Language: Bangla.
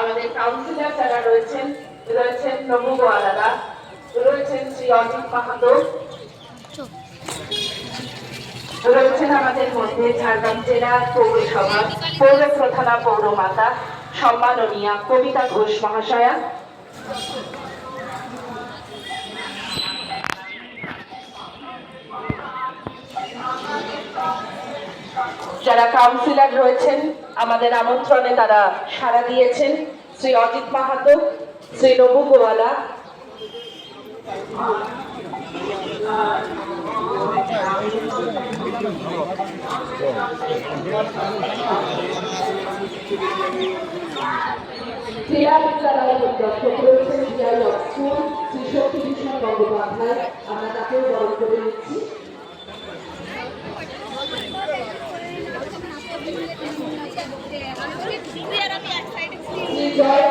আমাদের কাউন্সিলর যারা রয়েছেন নবু গোয়ালাদা, রয়েছেন শ্রী অজিত মাহাতো, রয়েছেন আমাদের মধ্যে ঝাড়গ্রাম জেলার পৌরসভা পৌর প্রধানা পৌরমাতা সম্মাননীয়া কবিতা ঘোষ মহাশয়া, যারা কাউন্সিলর রয়েছেন আমাদের আমন্ত্রণে তারা সাড়া দিয়েছেন, শ্রী অজিত মাহাতো, শ্রী নবু গোয়ালা, ক্রীড়া বিদ্যালয়ের অধ্যক্ষ রয়েছেন স্কুল শ্রী শক্তিভূষণ গঙ্গোপাধ্যায়, আমরা তাকেও বরণ করে নিচ্ছি। জয়